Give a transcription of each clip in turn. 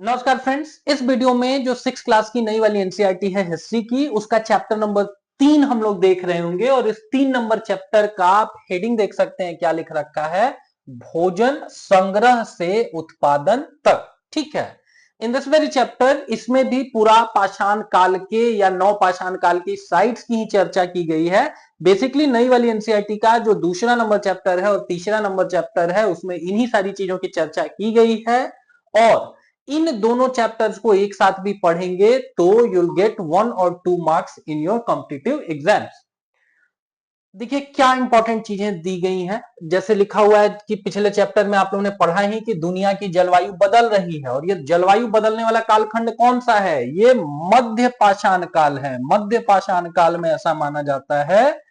नमस्कार फ्रेंड्स, इस वीडियो में जो 6 क्लास की नई वाली एनसीईआरटी है हिस्ट्री की, उसका चैप्टर नंबर 3 हम लोग देख रहे होंगे। और इस 3 नंबर चैप्टर का आप हेडिंग देख सकते हैं, क्या लिख रखा है? भोजन संग्रह से उत्पादन तक। ठीक है, इन दिस वेरी चैप्टर इसमें भी पूरा पाषाण काल के या नव पाषाण काल की साइट्स की ही चर्चा की गई है। बेसिकली नई वाली एनसीईआरटी का जो दूसरा नंबर चैप्टर है और तीसरा नंबर चैप्टर है, उसमें इन्हीं सारी चीजों की चर्चा की गई है। और इन दोनों चैप्टर्स को एक साथ भी पढ़ेंगे तो यूल गेट 1 और 2 marks in your competitive exams. देखिए क्या इंपॉर्टेंट चीजें दी गई हैं। जैसे लिखा हुआ है कि पिछले चैप्टर में आप लोगों ने पढ़ा ही कि दुनिया की जलवायु बदल रही है, और ये जलवायु बदलने वाला कालखंड कौन सा है? ये मध्य पाषाण काल है। मध्य पाषाण काल में ऐसा माना जाता है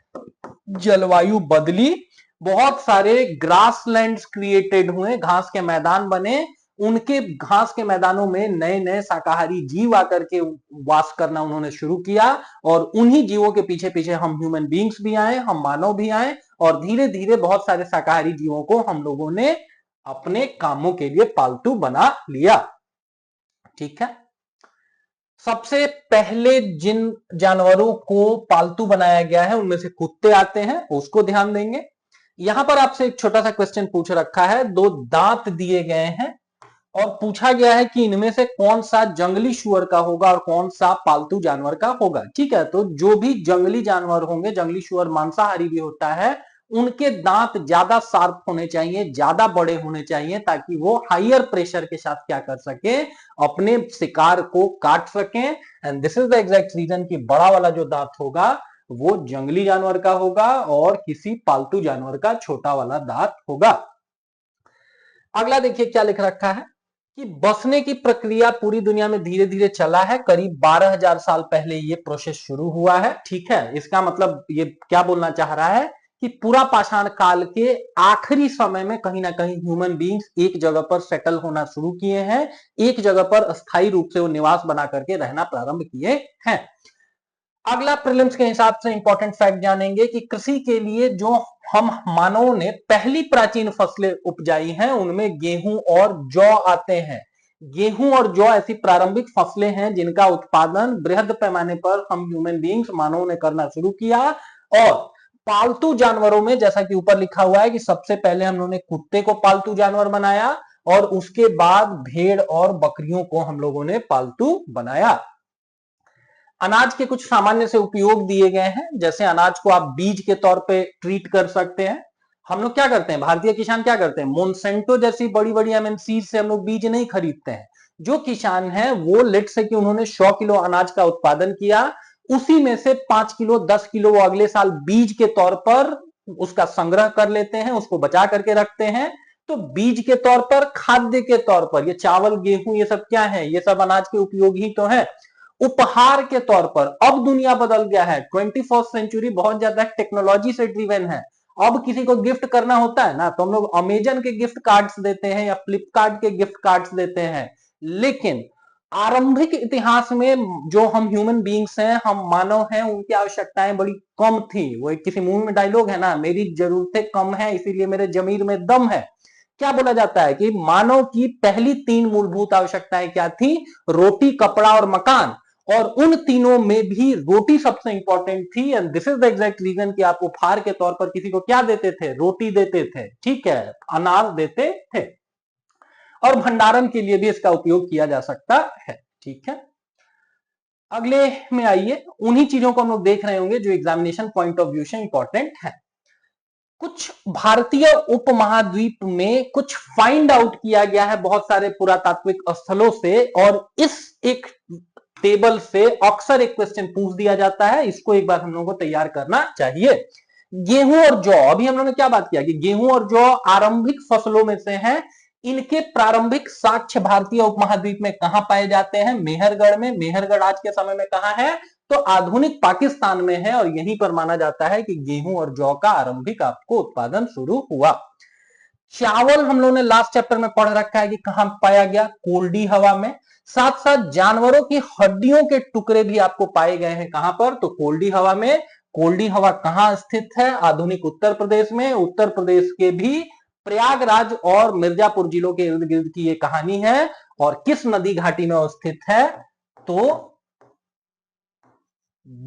जलवायु बदली, बहुत सारे ग्रासलैंड्स क्रिएटेड हुए, घास के मैदान बने, उनके घास के मैदानों में नए नए शाकाहारी जीव आकर के वास करना उन्होंने शुरू किया। और उन्हीं जीवों के पीछे पीछे हम ह्यूमन बींग्स भी आए, हम मानव भी आए, और धीरे धीरे बहुत सारे शाकाहारी जीवों को हम लोगों ने अपने कामों के लिए पालतू बना लिया। ठीक है, सबसे पहले जिन जानवरों को पालतू बनाया गया है उनमें से कुत्ते आते हैं, उसको ध्यान देंगे। यहां पर आपसे एक छोटा सा क्वेश्चन पूछ रखा है, 2 दांत दिए गए हैं और पूछा गया है कि इनमें से कौन सा जंगली शुअर का होगा और कौन सा पालतू जानवर का होगा। ठीक है, तो जो भी जंगली जानवर होंगे, जंगली शुअर मांसाहारी भी होता है, उनके दांत ज्यादा शार्प होने चाहिए, ज्यादा बड़े होने चाहिए, ताकि वो हायर प्रेशर के साथ क्या कर सके, अपने शिकार को काट सके। And this is the exact reason कि बड़ा वाला जो दांत होगा वो जंगली जानवर का होगा और किसी पालतू जानवर का छोटा वाला दांत होगा। अगला देखिए क्या लिख रखा है कि बसने की प्रक्रिया पूरी दुनिया में धीरे धीरे चला है। करीब 12,000 साल पहले ये प्रोसेस शुरू हुआ है। ठीक है, इसका मतलब ये क्या बोलना चाह रहा है कि पूरा पाषाण काल के आखिरी समय में कहीं ना कहीं ह्यूमन बींग्स एक जगह पर सेटल होना शुरू किए हैं, एक जगह पर अस्थायी रूप से वो निवास बना करके रहना प्रारंभ किए हैं। अगला प्रीलिम्स के हिसाब से इंपॉर्टेंट फैक्ट जानेंगे कि कृषि के लिए जो हम मानवों ने पहली प्राचीन फसलें उपजाई हैं उनमें गेहूं और जौ आते हैं। गेहूं और जौ ऐसी प्रारंभिक फसलें हैं जिनका उत्पादन बृहद पैमाने पर हम ह्यूमन बींग्स मानवों ने करना शुरू किया। और पालतू जानवरों में जैसा कि ऊपर लिखा हुआ है कि सबसे पहले हम लोगों ने कुत्ते को पालतू जानवर बनाया और उसके बाद भेड़ और बकरियों को हम लोगों ने पालतू बनाया। अनाज के कुछ सामान्य से उपयोग दिए गए हैं, जैसे अनाज को आप बीज के तौर पे ट्रीट कर सकते हैं। हम लोग क्या करते हैं, भारतीय किसान क्या करते हैं, मोनसेंटो जैसी बड़ी बड़ी एमएनसी से हम लोग बीज नहीं खरीदते हैं। जो किसान है वो लेट से कि उन्होंने 100 किलो अनाज का उत्पादन किया, उसी में से 5 किलो 10 किलो वो अगले साल बीज के तौर पर उसका संग्रह कर लेते हैं, उसको बचा करके रखते हैं। तो बीज के तौर पर, खाद्य के तौर पर ये चावल गेहूं ये सब क्या है, ये सब अनाज के उपयोग ही तो है। उपहार के तौर पर अब दुनिया बदल गया है, 21st सेंचुरी बहुत ज्यादा टेक्नोलॉजी से ड्रिवन है। अब किसी को गिफ्ट करना होता है ना तो हम लोग अमेजन के गिफ्ट कार्ड्स देते हैं या फ्लिपकार्ट के गिफ्ट कार्ड्स देते हैं। लेकिन आरंभिक इतिहास में जो हम ह्यूमन बींग्स हैं, हम मानव हैं, उनकी आवश्यकताएं बड़ी कम थी। वो एक किसी मूवी में डायलॉग है ना, मेरी जरूरतें कम है इसीलिए मेरे जमीर में दम है। क्या बोला जाता है कि मानव की पहली 3 मूलभूत आवश्यकताएं क्या थी? रोटी, कपड़ा और मकान। और उन तीनों में भी रोटी सबसे इंपॉर्टेंट थी। And this is the exact reason कि आप उपहार के तौर पर किसी को क्या देते थे? रोटी देते थे। ठीक है, अनाज देते थे। और भंडारण के लिए भी इसका उपयोग किया जा सकता है। ठीक है, अगले में आइए, उन्हीं चीजों को हम लोग देख रहे होंगे जो एग्जामिनेशन पॉइंट ऑफ व्यू से इंपॉर्टेंट है। कुछ भारतीय उपमहाद्वीप में कुछ फाइंड आउट किया गया है बहुत सारे पुरातात्विक स्थलों से, और इस एक टेबल से अक्सर एक क्वेश्चन पूछ दिया जाता है, इसको एक बार हम लोगों को तैयार करना चाहिए। गेहूं और जौ, अभी हम लोगों ने क्या बात किया कि गेहूं और जौ आरंभिक फसलों में से हैं। इनके प्रारंभिक साक्ष्य भारतीय उपमहाद्वीप में कहां पाए जाते हैं? मेहरगढ़ में। मेहरगढ़ आज के समय में कहां है? तो आधुनिक पाकिस्तान में है, और यहीं पर माना जाता है कि गेहूं और जौ का आरंभिक आपको उत्पादन शुरू हुआ। चावल हम लोगों ने लास्ट चैप्टर में पढ़ रखा है कि कहां पाया गया? कोल्डी हवा में। साथ साथ जानवरों की हड्डियों के टुकड़े भी आपको पाए गए हैं, कहां पर? तो कोल्डी हवा में। कोल्डी हवा कहां स्थित है? आधुनिक उत्तर प्रदेश में। उत्तर प्रदेश के भी प्रयागराज और मिर्जापुर जिलों के इर्द गिर्द की ये कहानी है। और किस नदी घाटी में अवस्थित है? तो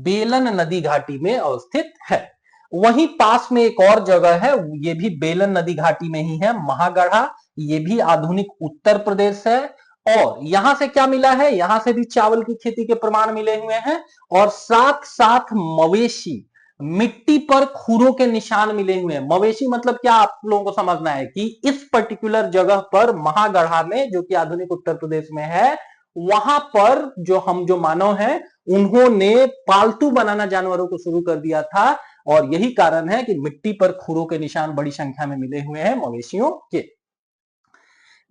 बेलन नदी घाटी में अवस्थित है। वहीं पास में एक और जगह है, ये भी बेलन नदी घाटी में ही है, महागढ़ा। ये भी आधुनिक उत्तर प्रदेश है। और यहां से क्या मिला है? यहां से भी चावल की खेती के प्रमाण मिले हुए हैं और साथ साथ मवेशी, मिट्टी पर खुरों के निशान मिले हुए हैं। मवेशी मतलब क्या आप लोगों को समझना है कि इस पर्टिकुलर जगह पर महागढ़ा में, जो कि आधुनिक उत्तर प्रदेश में है, वहां पर जो मानव हैं उन्होंने पालतू बनाना जानवरों को शुरू कर दिया था और यही कारण है कि मिट्टी पर खुरों के निशान बड़ी संख्या में मिले हुए हैं मवेशियों के।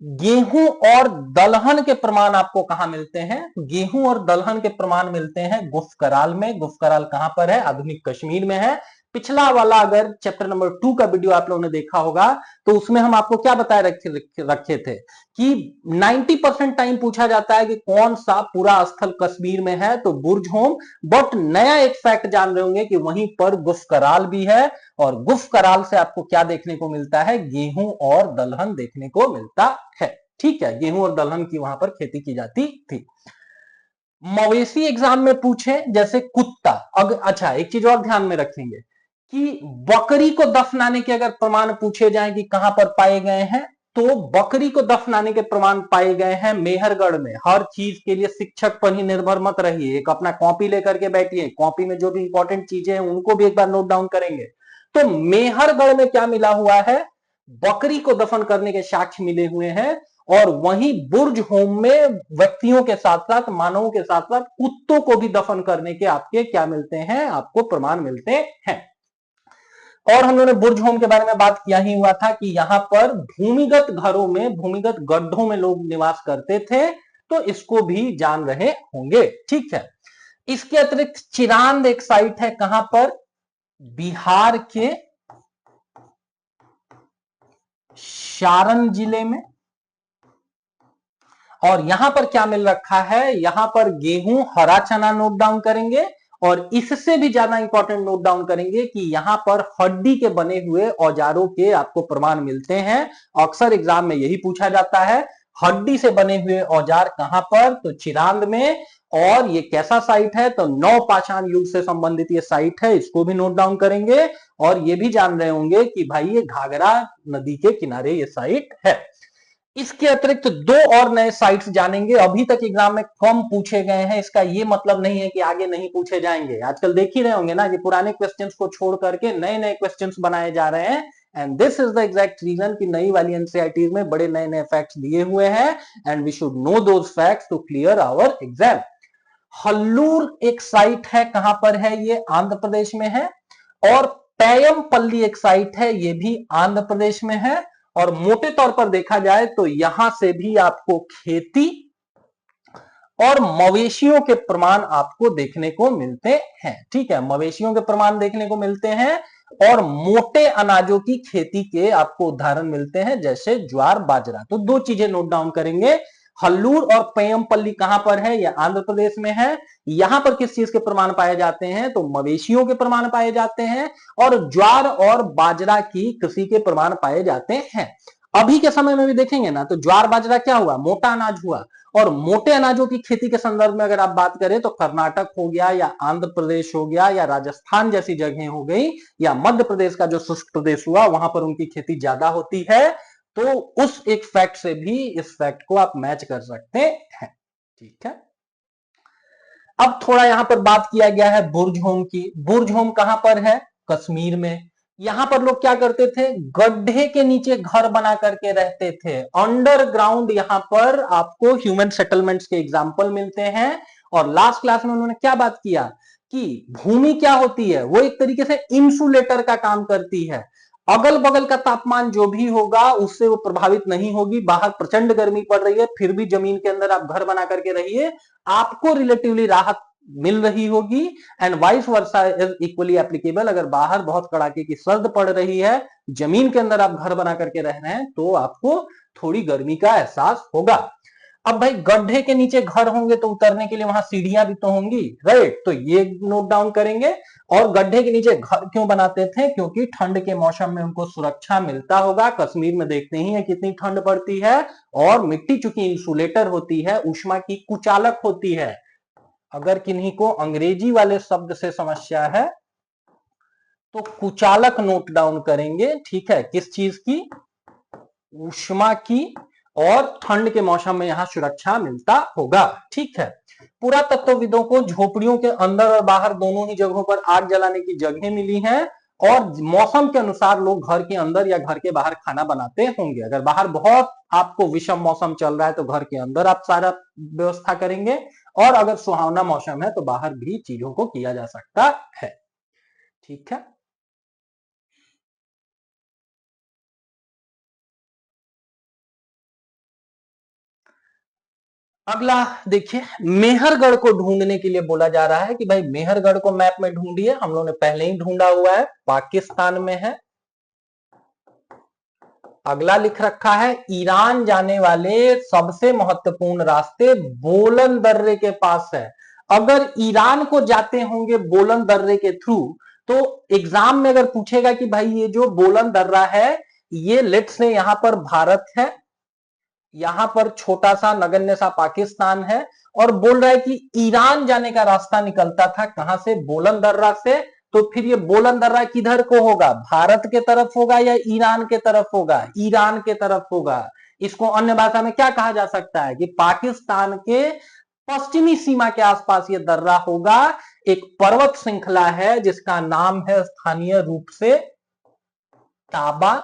गेहूं और दलहन के प्रमाण आपको कहां मिलते हैं? गेहूं और दलहन के प्रमाण मिलते हैं गुफकराल में। गुफकराल कहां पर है? आधुनिक कश्मीर में है। पिछला वाला अगर चैप्टर नंबर 2 का वीडियो आप लोगों ने देखा होगा तो उसमें हम आपको क्या बताए रखे थे कि 90% टाइम पूछा जाता है कि कौन सा पूरा स्थल कश्मीर में है, तो बुर्जहोम। बट नया एक फैक्ट जान रहे होंगे कि वहीं पर गुफकराल भी है और गुफकराल से आपको क्या देखने को मिलता है? गेहूं और दलहन देखने को मिलता है। ठीक है, गेहूं और दलहन की वहां पर खेती की जाती थी। मवेशी एग्जाम में पूछे जैसे कुत्ता, अगर अच्छा एक चीज और ध्यान में रखेंगे कि बकरी को दफनाने के अगर प्रमाण पूछे जाए कि कहां पर पाए गए हैं, तो बकरी को दफनाने के प्रमाण पाए गए हैं मेहरगढ़ में। हर चीज के लिए शिक्षक पर ही निर्भर मत रहिए, एक अपना कॉपी लेकर के बैठिए, कॉपी में जो भी इंपॉर्टेंट चीजें हैं उनको भी एक बार नोट डाउन करेंगे। तो मेहरगढ़ में क्या मिला हुआ है? बकरी को दफन करने के साक्ष्य मिले हुए हैं और वहीं बुर्ज होम में व्यक्तियों के साथ साथ, मानवों के साथ साथ कुत्तों को भी दफन करने के आपके क्या मिलते हैं? आपको प्रमाण मिलते हैं। और हम लोगों ने बुर्ज होम के बारे में बात किया ही हुआ था कि यहां पर भूमिगत घरों में, भूमिगत गड्ढों में लोग निवास करते थे, तो इसको भी जान रहे होंगे। ठीक है, इसके अतिरिक्त चिरांद एक साइट है, कहां पर? बिहार के सारण जिले में। और यहां पर क्या मिल रखा है? यहां पर गेहूं, हरा चना नोट डाउन करेंगे और इससे भी ज्यादा इंपॉर्टेंट नोट डाउन करेंगे कि यहां पर हड्डी के बने हुए औजारों के आपको प्रमाण मिलते हैं। अक्सर एग्जाम में यही पूछा जाता है, हड्डी से बने हुए औजार कहां पर? तो चिरांद में। और ये कैसा साइट है? तो नवपाषाण युग से संबंधित ये साइट है, इसको भी नोट डाउन करेंगे। और ये भी जान रहे होंगे कि भाई ये घाघरा नदी के किनारे ये साइट है। इसके अतिरिक्त दो और नए साइट्स जानेंगे, अभी तक एग्जाम में कम पूछे गए हैं। इसका ये मतलब नहीं है कि आगे नहीं पूछे जाएंगे। आजकल देख ही रहे होंगे ना कि पुराने क्वेश्चंस को छोड़ करके नए नए क्वेश्चंस बनाए जा रहे हैं। And this is the exact reason कि नई वाली एनसीईआरटी में बड़े नए नए फैक्ट्स दिए हुए हैं and we should know those facts to clear our exam. Hallur एक साइट है, कहां पर है? ये आंध्र प्रदेश में है। और पैयमपल्ली एक साइट है, ये भी आंध्र प्रदेश में है। और मोटे तौर पर देखा जाए तो यहां से भी आपको खेती और मवेशियों के प्रमाण आपको देखने को मिलते हैं। ठीक है, मवेशियों के प्रमाण देखने को मिलते हैं और मोटे अनाजों की खेती के आपको उदाहरण मिलते हैं जैसे ज्वार, बाजरा। तो दो चीजें नोट डाउन करेंगे, हल्लूर और पैयमपल्ली कहां पर है? यह आंध्र प्रदेश में है। यहां पर किस चीज के प्रमाण पाए जाते हैं? तो मवेशियों के प्रमाण पाए जाते हैं और ज्वार और बाजरा की कृषि के प्रमाण पाए जाते हैं। अभी के समय में भी देखेंगे ना तो ज्वार बाजरा क्या हुआ? मोटा अनाज हुआ। और मोटे अनाजों की खेती के संदर्भ में अगर आप बात करें तो कर्नाटक हो गया या आंध्र प्रदेश हो गया या राजस्थान जैसी जगह हो गई या मध्य प्रदेश का जो शुष्क प्रदेश हुआ, वहां पर उनकी खेती ज्यादा होती है। तो उस एक फैक्ट से भी इस फैक्ट को आप मैच कर सकते हैं। ठीक है, अब थोड़ा यहां पर बात किया गया है बुर्ज होम की। बुर्ज होम कहां पर है? कश्मीर में। यहां पर लोग क्या करते थे? गड्ढे के नीचे घर बना करके रहते थे, अंडरग्राउंड। यहां पर आपको ह्यूमन सेटलमेंट्स के एग्जाम्पल मिलते हैं। और लास्ट क्लास में उन्होंने क्या बात किया कि भूमि क्या होती है? वो एक तरीके से इंसुलेटर का काम करती है। अगल बगल का तापमान जो भी होगा उससे वो प्रभावित नहीं होगी। बाहर प्रचंड गर्मी पड़ रही है, फिर भी जमीन के अंदर आप घर बना करके रहिए, आपको रिलेटिवली राहत मिल रही होगी। And vice versa is equally applicable. अगर बाहर बहुत कड़ाके की सर्द पड़ रही है, जमीन के अंदर आप घर बना करके रह रहे हैं, तो आपको थोड़ी गर्मी का एहसास होगा। अब भाई गड्ढे के नीचे घर होंगे तो उतरने के लिए वहां सीढ़ियां भी तो होंगी, राइट, तो ये नोट डाउन करेंगे। और गड्ढे के नीचे घर क्यों बनाते थे, क्योंकि ठंड के मौसम में उनको सुरक्षा मिलता होगा। कश्मीर में देखते ही है कितनी ठंड पड़ती है, और मिट्टी चूंकि इंसुलेटर होती है, ऊष्मा की कुचालक होती है। अगर किन्हीं को अंग्रेजी वाले शब्द से समस्या है तो कुचालक नोट डाउन करेंगे, ठीक है, किस चीज की, ऊष्मा की, और ठंड के मौसम में यहां सुरक्षा मिलता होगा, ठीक है। पुरातत्वविदों को झोपड़ियों के अंदर और बाहर दोनों ही जगहों पर आग जलाने की जगह मिली है, और मौसम के अनुसार लोग घर के अंदर या घर के बाहर खाना बनाते होंगे। अगर बाहर बहुत आपको विषम मौसम चल रहा है तो घर के अंदर आप सारा व्यवस्था करेंगे, और अगर सुहावना मौसम है तो बाहर भी चीजों को किया जा सकता है, ठीक है। अगला देखिए, मेहरगढ़ को ढूंढने के लिए बोला जा रहा है कि भाई मेहरगढ़ को मैप में ढूंढिए। हम लोगों ने पहले ही ढूंढा हुआ है, पाकिस्तान में है। अगला लिख रखा है, ईरान जाने वाले सबसे महत्वपूर्ण रास्ते बोलन दर्रे के पास है। अगर ईरान को जाते होंगे बोलन दर्रे के थ्रू, तो एग्जाम में अगर पूछेगा कि भाई ये जो बोलन दर्रा है, ये लेट्स से यहां पर भारत है, यहां पर छोटा सा नगण्य सा पाकिस्तान है, और बोल रहा है कि ईरान जाने का रास्ता निकलता था कहां से, बोलन दर्रा से। तो फिर ये बोलन दर्रा किधर को होगा, भारत के तरफ होगा या ईरान के तरफ होगा, ईरान के तरफ होगा। इसको अन्य भाषा में क्या कहा जा सकता है कि पाकिस्तान के पश्चिमी सीमा के आसपास ये दर्रा होगा। एक पर्वत श्रृंखला है जिसका नाम है स्थानीय रूप से ताबा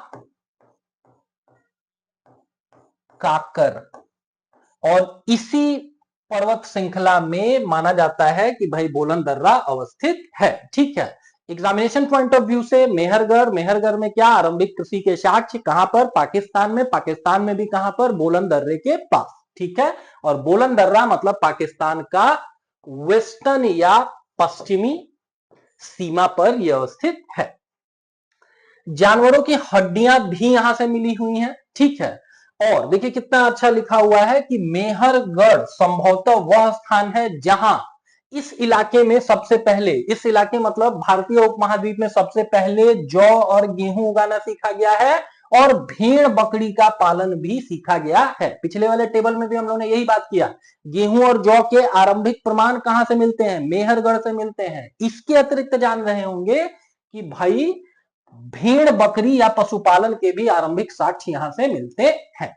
काकर, और इसी पर्वत श्रृंखला में माना जाता है कि भाई बोलन दर्रा अवस्थित है, ठीक है। एग्जामिनेशन पॉइंट ऑफ व्यू से मेहरगढ़, मेहरगढ़ में क्या, आरंभिक कृषि के साक्ष्य, कहां पर, पाकिस्तान में, पाकिस्तान में भी कहां पर, बोलन दर्रे के पास, ठीक है। और बोलन दर्रा मतलब पाकिस्तान का वेस्टर्न या पश्चिमी सीमा पर यह अवस्थित है। जानवरों की हड्डियां भी यहां से मिली हुई हैं, ठीक है। और देखिए कितना अच्छा लिखा हुआ है कि मेहरगढ़ संभवतः वह स्थान है जहां इस इलाके में सबसे पहले, इस इलाके मतलब भारतीय उपमहाद्वीप में सबसे पहले जौ और गेहूं उगाना सीखा गया है, और भेड़ बकरी का पालन भी सीखा गया है। पिछले वाले टेबल में भी हम लोगों ने यही बात किया, गेहूं और जौ के आरंभिक प्रमाण कहां से मिलते हैं, मेहरगढ़ से मिलते हैं। इसके अतिरिक्त जान रहे होंगे कि भाई भेड़ बकरी या पशुपालन के भी आरंभिक साक्ष्य यहां से मिलते हैं।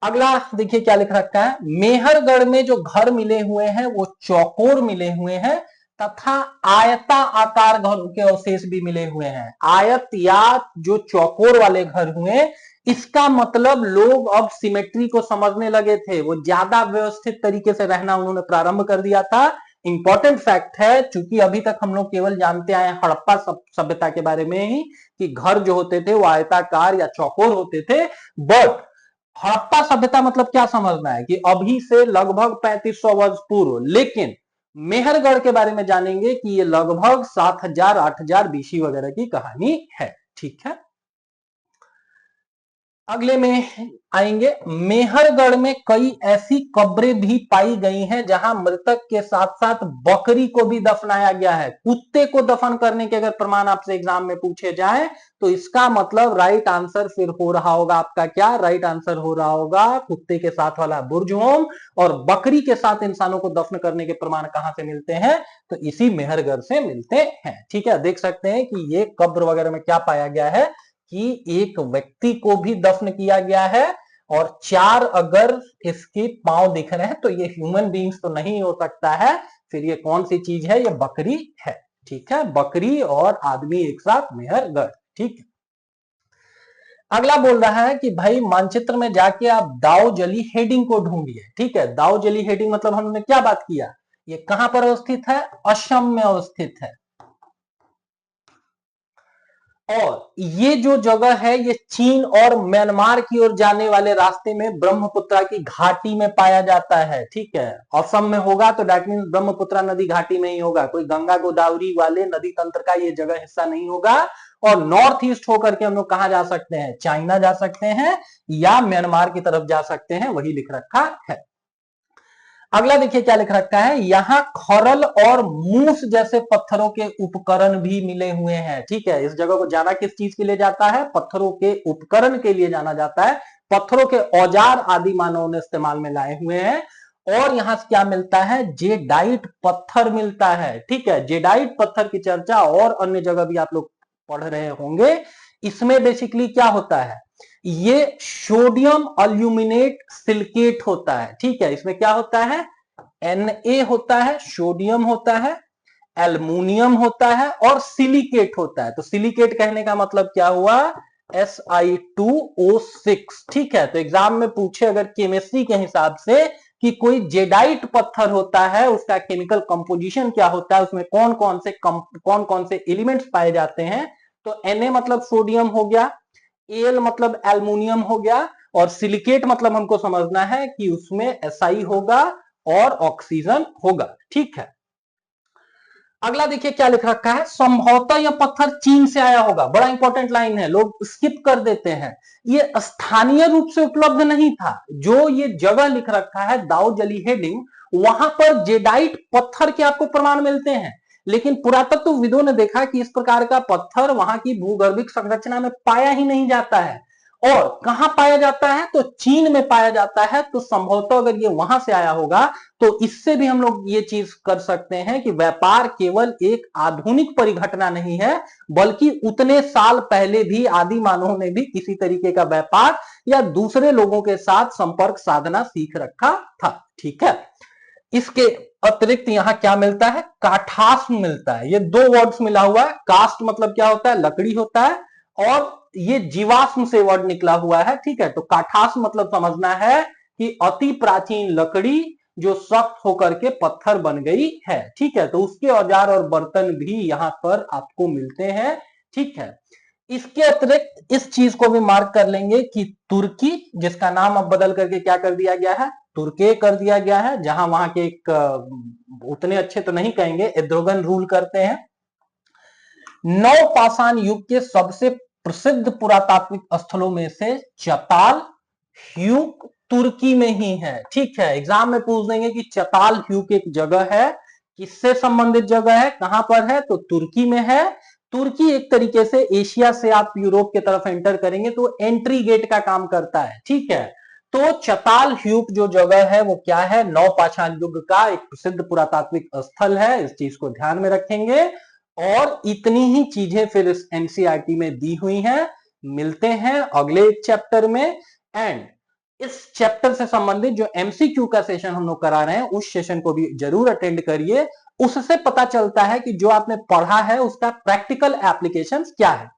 अगला देखिए क्या लिख रखा है, मेहरगढ़ में जो घर मिले हुए हैं वो चौकोर मिले हुए हैं, तथा आयता आकार घरों के अवशेष भी मिले हुए हैं। आयत या जो चौकोर वाले घर हुए, इसका मतलब लोग अब सिमेट्री को समझने लगे थे, वो ज्यादा व्यवस्थित तरीके से रहना उन्होंने प्रारंभ कर दिया था। इंपॉर्टेंट फैक्ट है, चूंकि अभी तक हम लोग केवल जानते आए हड़प्पा सभ्यता के बारे में ही कि घर जो होते थे वो आयताकार या चौकोर होते थे, बट हड़प्पा सभ्यता मतलब क्या समझना है कि अभी से लगभग 3500 वर्ष पूर्व। लेकिन मेहरगढ़ के बारे में जानेंगे कि ये लगभग 7000 8000 बीसी वगैरह की कहानी है, ठीक है। अगले में आएंगे, मेहरगढ़ में कई ऐसी कब्रें भी पाई गई हैं जहां मृतक के साथ साथ बकरी को भी दफनाया गया है। कुत्ते को दफन करने के अगर प्रमाण आपसे एग्जाम में पूछे जाए तो इसका मतलब राइट आंसर फिर हो रहा होगा आपका क्या, राइट आंसर हो रहा होगा कुत्ते के साथ वाला बुर्ज होम। और बकरी के साथ इंसानों को दफन करने के प्रमाण कहां से मिलते हैं, तो इसी मेहरगढ़ से मिलते हैं, ठीक है। देख सकते हैं कि ये कब्र वगैरह में क्या पाया गया है कि एक व्यक्ति को भी दफन किया गया है, और 4 अगर इसके पांव दिख रहे हैं तो ये ह्यूमन बींग्स तो नहीं हो सकता है। फिर ये कौन सी चीज है, ये बकरी है, ठीक है। बकरी और आदमी एक साथ मेहरगढ़, ठीक है। अगला बोल रहा है कि भाई मानचित्र में जाके आप दाऊजली हेडिंग को ढूंढिए, ठीक है। दाऊजली हेडिंग मतलब हमने क्या बात किया, ये कहां पर अवस्थित है, असम में अवस्थित है। और ये जो जगह है ये चीन और म्यांमार की ओर जाने वाले रास्ते में ब्रह्मपुत्रा की घाटी में पाया जाता है, ठीक है। असम में होगा तो दैट मीन ब्रह्मपुत्रा नदी घाटी में ही होगा, कोई गंगा गोदावरी वाले नदी तंत्र का ये जगह हिस्सा नहीं होगा। और नॉर्थ ईस्ट होकर के हम लोग कहां जा सकते हैं, चाइना जा सकते हैं या म्यांमार की तरफ जा सकते हैं, वही लिख रखा है। अगला देखिए क्या लिख रखा है, यहां खरल और मूस जैसे पत्थरों के उपकरण भी मिले हुए हैं। ठीक है, इस जगह को जाना किस चीज के लिए जाता है, पत्थरों के उपकरण के लिए जाना जाता है। पत्थरों के औजार आदि मानवों ने इस्तेमाल में लाए हुए हैं। और यहां से क्या मिलता है, जेडाइट पत्थर मिलता है। ठीक है, जेडाइट पत्थर की चर्चा और अन्य जगह भी आप लोग पढ़ रहे होंगे। इसमें बेसिकली क्या होता है, ये सोडियम अल्यूमिनेट सिलिकेट होता है। ठीक है, इसमें क्या होता है, Na होता है, सोडियम होता है, एल्युमिनियम होता है और सिलिकेट होता है। तो सिलिकेट कहने का मतलब क्या हुआ, Si2O6। ठीक है, तो एग्जाम में पूछे अगर केमिस्ट्री के हिसाब से कि कोई जेडाइट पत्थर होता है, उसका केमिकल कंपोजिशन क्या होता है, उसमें कौन कौन से एलिमेंट्स पाए जाते हैं, तो Na मतलब सोडियम हो गया, Al मतलब एल्युमिनियम हो गया, और सिलिकेट मतलब हमको समझना है कि उसमें Si होगा और ऑक्सीजन होगा। ठीक है, अगला देखिए क्या लिख रखा है, संभवतः यह पत्थर चीन से आया होगा। बड़ा इंपॉर्टेंट लाइन है, लोग स्किप कर देते हैं। ये स्थानीय रूप से उपलब्ध नहीं था। जो ये जगह लिख रखा है दाऊजली हेडिंग, वहां पर जेडाइट पत्थर के आपको प्रमाण मिलते हैं, लेकिन पुरातत्वविदों ने देखा कि इस प्रकार का पत्थर वहां की भूगर्भिक संरचना में पाया ही नहीं जाता है। और कहां पाया जाता है, तो चीन में पाया जाता है। तो संभवतः अगर ये वहां से आया होगा, तो इससे भी हम लोग ये चीज कर सकते हैं कि व्यापार केवल एक आधुनिक परिघटना नहीं है, बल्कि उतने साल पहले भी आदि मानवों ने भी किसी तरीके का व्यापार या दूसरे लोगों के साथ संपर्क साधना सीख रखा था। ठीक है, इसके अतिरिक्त यहां क्या मिलता है, काठास्म मिलता है। ये दो वर्ड्स मिला हुआ है, कास्ट मतलब क्या होता है, लकड़ी होता है, और ये जीवाश्म से वर्ड निकला हुआ है। ठीक है, तो काठास्म मतलब समझना है कि अति प्राचीन लकड़ी जो सख्त होकर के पत्थर बन गई है। ठीक है, तो उसके औजार और बर्तन भी यहां पर आपको मिलते हैं। ठीक है, इसके अतिरिक्त इस चीज को भी मार्क कर लेंगे कि तुर्की, जिसका नाम अब बदल करके क्या कर दिया गया है, तुर्के कर दिया गया है, जहां वहां के एक उतने अच्छे तो नहीं कहेंगे, एर्दोगन रूल करते हैं। नवपाषाण युग के सबसे प्रसिद्ध पुरातात्विक स्थलों में से चताल ह्यूक तुर्की में ही है। ठीक है, एग्जाम में पूछ देंगे कि चताल ह्यूक एक जगह है, किससे संबंधित जगह है, कहां पर है, तो तुर्की में है। तुर्की एक तरीके से एशिया से आप यूरोप की तरफ एंटर करेंगे तो एंट्री गेट का काम करता है। ठीक है, तो चताल ह्यूक जो जगह है वो क्या है, नवपाषाण युग का एक प्रसिद्ध पुरातात्विक स्थल है। इस चीज को ध्यान में रखेंगे। और इतनी ही चीजें फिर इस एनसीईआरटी में दी हुई हैं। मिलते हैं अगले एक चैप्टर में। एंड इस चैप्टर से संबंधित जो एमसीक्यू का सेशन हम लोग करा रहे हैं, उस सेशन को भी जरूर अटेंड करिए। उससे पता चलता है कि जो आपने पढ़ा है उसका प्रैक्टिकल एप्लीकेशन क्या है।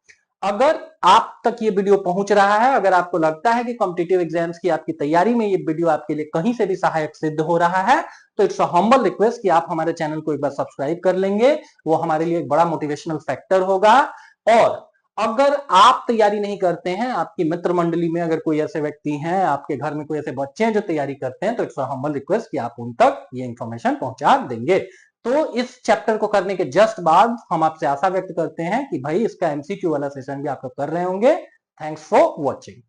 अगर आप तक ये वीडियो पहुंच रहा है, अगर आपको लगता है कि कॉम्पिटिटिव एग्जाम्स की आपकी तैयारी में ये वीडियो आपके लिए कहीं से भी सहायक सिद्ध हो रहा है, तो इट्स अ हम्बल रिक्वेस्ट कि आप हमारे चैनल को एक बार सब्सक्राइब कर लेंगे। वो हमारे लिए एक बड़ा मोटिवेशनल फैक्टर होगा। और अगर आप तैयारी नहीं करते हैं, आपकी मित्र मंडली में अगर कोई ऐसे व्यक्ति हैं, आपके घर में कोई ऐसे बच्चे हैं जो तैयारी करते हैं, तो इट्स अ हम्बल रिक्वेस्ट कि आप उन तक ये इंफॉर्मेशन पहुंचा देंगे। तो इस चैप्टर को करने के जस्ट बाद हम आपसे आशा व्यक्त करते हैं कि भाई इसका एमसीक्यू वाला सेशन भी आप लोग कर रहे होंगे। Thanks for watching.